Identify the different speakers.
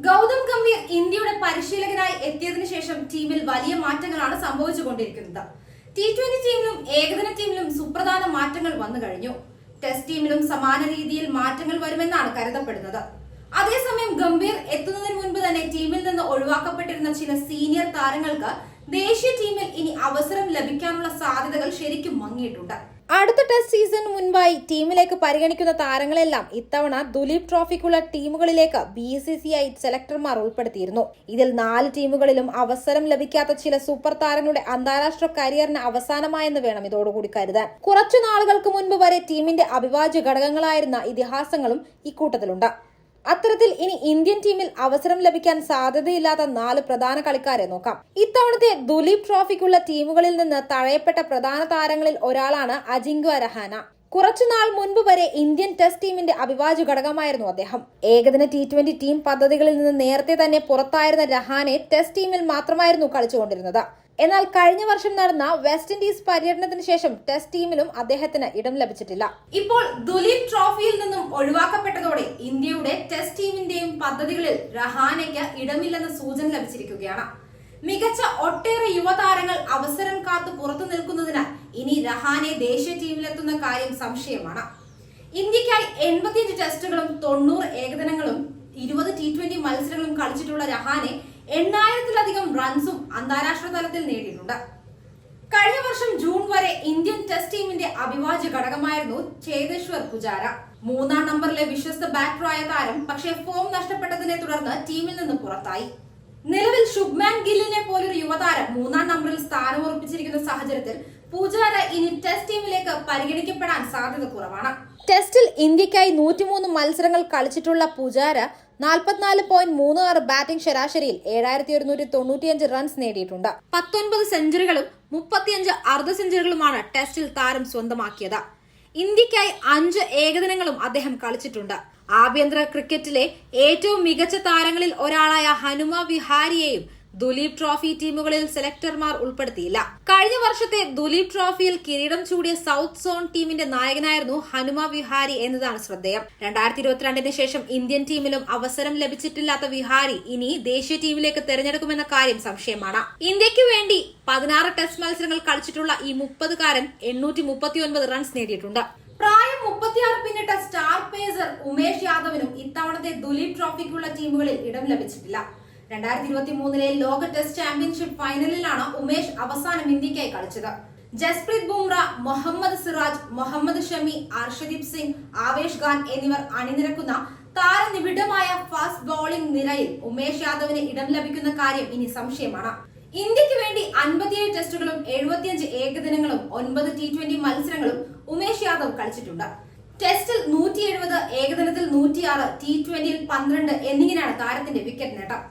Speaker 1: ഗൗതം ഗംഭീർ ഇന്ത്യയുടെ പരിശീലകനായി എത്തിയതിനു ശേഷം ടീമിൽ വലിയ മാറ്റങ്ങളാണ് സംഭവിച്ചുകൊണ്ടിരിക്കുന്നത്. T20 ടീമിലും ഏകദിന ടീമിലും സുപ്രധാന മാറ്റങ്ങൾ വന്നു കഴിഞ്ഞു. ടെസ്റ്റ് ടീമിലും സമാന രീതിയിൽ മാറ്റങ്ങൾ വരുമെന്നാണ് കരുതപ്പെടുന്നത്. അതേസമയം ഗംഭീർ എത്തുന്നതിന് മുൻപ് തന്നെ ടീമിൽ നിന്ന് ഒഴിവാക്കപ്പെട്ടിരുന്ന ചില സീനിയർ താരങ്ങൾക്ക് ദേശീയ ടീമിൽ ഇനി അവസരം ലഭിക്കാനുള്ള സാധ്യതകൾ ശരിക്കും മങ്ങിയിട്ടുണ്ട്. അടുത്ത ടെസ്റ്റ് സീസണിന് മുൻപായി ടീമിലേക്ക് പരിഗണിക്കുന്ന താരങ്ങളെല്ലാം ഇത്തവണ ദുലീപ് ട്രോഫിക്കുള്ള ടീമുകളിലേക്ക് BCCI സെലക്ടർമാർ ഉൾപ്പെടുത്തിയിരുന്നു. ഇതിൽ 4 ടീമുകളിലും അവസരം ലഭിക്കാത്ത ചില സൂപ്പർ താരങ്ങളുടെ അന്താരാഷ്ട്ര കരിയറിന് അവസാനമായെന്ന് വേണം ഇതോടുകൂടി കരുതാൻ. കുറച്ചു നാളുകൾക്ക് മുൻപ് വരെ ടീമിന്റെ അവിഭാജ്യ ഘടകങ്ങളായിരുന്ന ഇതിഹാസങ്ങളും ഇക്കൂട്ടത്തിലുണ്ട്. അത്തരത്തിൽ ഇനി ഇന്ത്യൻ ടീമിൽ അവസരം ലഭിക്കാൻ സാധ്യതയില്ലാത്ത 4 പ്രധാന കളിക്കാരെ നോക്കാം. ഇത്തവണത്തെ ദുലീപ് ട്രോഫിക്കുള്ള ടീമുകളിൽ നിന്ന് തഴയപ്പെട്ട പ്രധാന താരങ്ങളിൽ ഒരാളാണ് അജിങ്ക്യ രഹാന. കുറച്ചുനാൾ മുൻപ് വരെ ഇന്ത്യൻ ടെസ്റ്റ് ടീമിന്റെ അവിഭാജ്യ ഘടകമായിരുന്നു അദ്ദേഹം. ഏകദിന T20 ടീം പദ്ധതികളിൽ നിന്ന് നേരത്തെ തന്നെ പുറത്തായിരുന്ന രഹാനെ ടെസ്റ്റ് ടീമിൽ മാത്രമായിരുന്നു കളിച്ചുകൊണ്ടിരുന്നത്. എന്നാൽ കഴിഞ്ഞ വർഷം നടന്ന വെസ്റ്റ് ഇൻഡീസ് പര്യടനത്തിന് ശേഷം ടെസ്റ്റ് ടീമിലും അദ്ദേഹത്തിന് ഇടം ലഭിച്ചിട്ടില്ല. ഇപ്പോൾ ദുലീപ് ട്രോഫിയിൽ നിന്നും ഒഴിവാക്കപ്പെട്ടതോടെ ഇന്ത്യയുടെ ടെസ്റ്റ് ടീമിന്റെയും പദ്ധതികളിൽ രഹാനെയ്ക്ക് ഇടമില്ലെന്ന സൂചന ലഭിച്ചിരിക്കുകയാണ്. മികച്ച ഒട്ടേറെ യുവതാരങ്ങൾ അവസരം കാത്തു പുറത്തു നിൽക്കുന്നതിനാൽ ഇനി രഹാനെ ദേശീയ ടീമിലെത്തുന്ന കാര്യം സംശയമാണ്. ഇന്ത്യക്കായി 85 ടെസ്റ്റുകളും 90 ഏകദിനങ്ങളും 20 T20 മത്സരങ്ങളും കളിച്ചിട്ടുള്ള രഹാനെ 8000-ലധികം റൺസും അന്താരാഷ്ട്ര തലത്തിൽ നേടിയിട്ടുണ്ട്. കഴിഞ്ഞ വർഷം ജൂൺ വരെ ഇന്ത്യൻ ടെസ്റ്റ് ടീമിന്റെ അവിഭാജ്യ ഘടകമായിരുന്നു ചേതേശ്വർ പുജാര. 3-ാം നമ്പറിലെ വിശ്വസ്ത ബാറ്ററായ താരം പക്ഷേ ഫോം നഷ്ടപ്പെട്ടതിനെ തുടർന്ന് ടീമിൽ നിന്ന് പുറത്തായി. നിലവിൽ ശുഭ്മാൻ ഗില്ലിനെ പോലൊരു യുവതാരം 3-ാം നമ്പറിൽ സ്ഥാനമുറപ്പിച്ചിരിക്കുന്ന സാഹചര്യത്തിൽ പുജാര ഇനി ടെസ്റ്റ് ടീമിലേക്ക് പരിഗണിക്കപ്പെടാൻ സാധ്യത കുറവാണ്. ടെസ്റ്റിൽ ഇന്ത്യക്കായി 103 മത്സരങ്ങൾ കളിച്ചിട്ടുള്ള പുജാര 44.36 ബാറ്റിംഗ് ശരാശരിയിൽ 7195 റൺസ് നേടിയിട്ടുണ്ട്. 19 സെഞ്ചുറികളും 35 അർദ്ധ സെഞ്ചുറികളുമാണ് ടെസ്റ്റിൽ താരം സ്വന്തമാക്കിയത്. ഇന്ത്യക്കായി 5 ഏകദിനങ്ങളും അദ്ദേഹം കളിച്ചിട്ടുണ്ട്. ആഭ്യന്തര ക്രിക്കറ്റിലെ ഏറ്റവും മികച്ച താരങ്ങളിൽ ഒരാളായ ഹനുമ വിഹാരിയെയും ദുലീപ് ട്രോഫി ടീമുകളിൽ സെലക്ടർമാർ ഉൾപ്പെടുത്തിയില്ല. കഴിഞ്ഞ വർഷത്തെ ദുലീപ് ട്രോഫിയിൽ കിരീടം ചൂടിയ സൗത്ത് സോൺ ടീമിന്റെ നായകനായിരുന്നു ഹനുമ വിഹാരി എന്നതാണ് ശ്രദ്ധേയം. 2022 ശേഷം ഇന്ത്യൻ ടീമിലും അവസരം ലഭിച്ചിട്ടില്ലാത്ത വിഹാരി ഇനി ദേശീയ ടീമിലേക്ക് തെരഞ്ഞെടുക്കുമെന്ന കാര്യം സംശയമാണ്. ഇന്ത്യക്ക് വേണ്ടി 16 ടെസ്റ്റ് മത്സരങ്ങൾ കളിച്ചിട്ടുള്ള ഈ 30-കാരൻ 839 റൺസ് നേടിയിട്ടുണ്ട്. പ്രായം 36 പിന്നിട്ട സ്റ്റാർ പേസർ ഉമേഷ് യാദവിനും ഇത്തവണത്തെ ദുലീപ് ട്രോഫിക്കുള്ള ടീമുകളിൽ ഇടം ലഭിച്ചിട്ടില്ല. 2023 ലോക ടെസ്റ്റ് ചാമ്പ്യൻഷിപ്പ് ഫൈനലിലാണ് ഉമേഷ് അവസാനം ഇന്ത്യക്കായി കളിച്ചത്. ജസ്പ്രീത് ബുംറ, മുഹമ്മദ് സിറാജ്, മുഹമ്മദ് ഷമി, അർഷദീപ് സിംഗ്, ആവേശ് ഖാൻ എന്നിവർ അണിനിരക്കുന്ന താരനിബിഡമായ ഫാസ്റ്റ് ബൌളിംഗ് നിരയിൽ ഉമേഷ് യാദവിന് ഇടം ലഭിക്കുന്ന കാര്യം ഇനി സംശയമാണ്. ഇന്ത്യക്ക് വേണ്ടി 57 ടെസ്റ്റുകളും 75 ഏകദിനങ്ങളും 9 T20 മത്സരങ്ങളും ഉമേഷ് യാദവ് കളിച്ചിട്ടുണ്ട്. ടെസ്റ്റിൽ 170, ഏകദിനത്തിൽ 106, T20യിൽ 12 എന്നിങ്ങനെയാണ് താരത്തിന്റെ വിക്കറ്റ് നേട്ടം.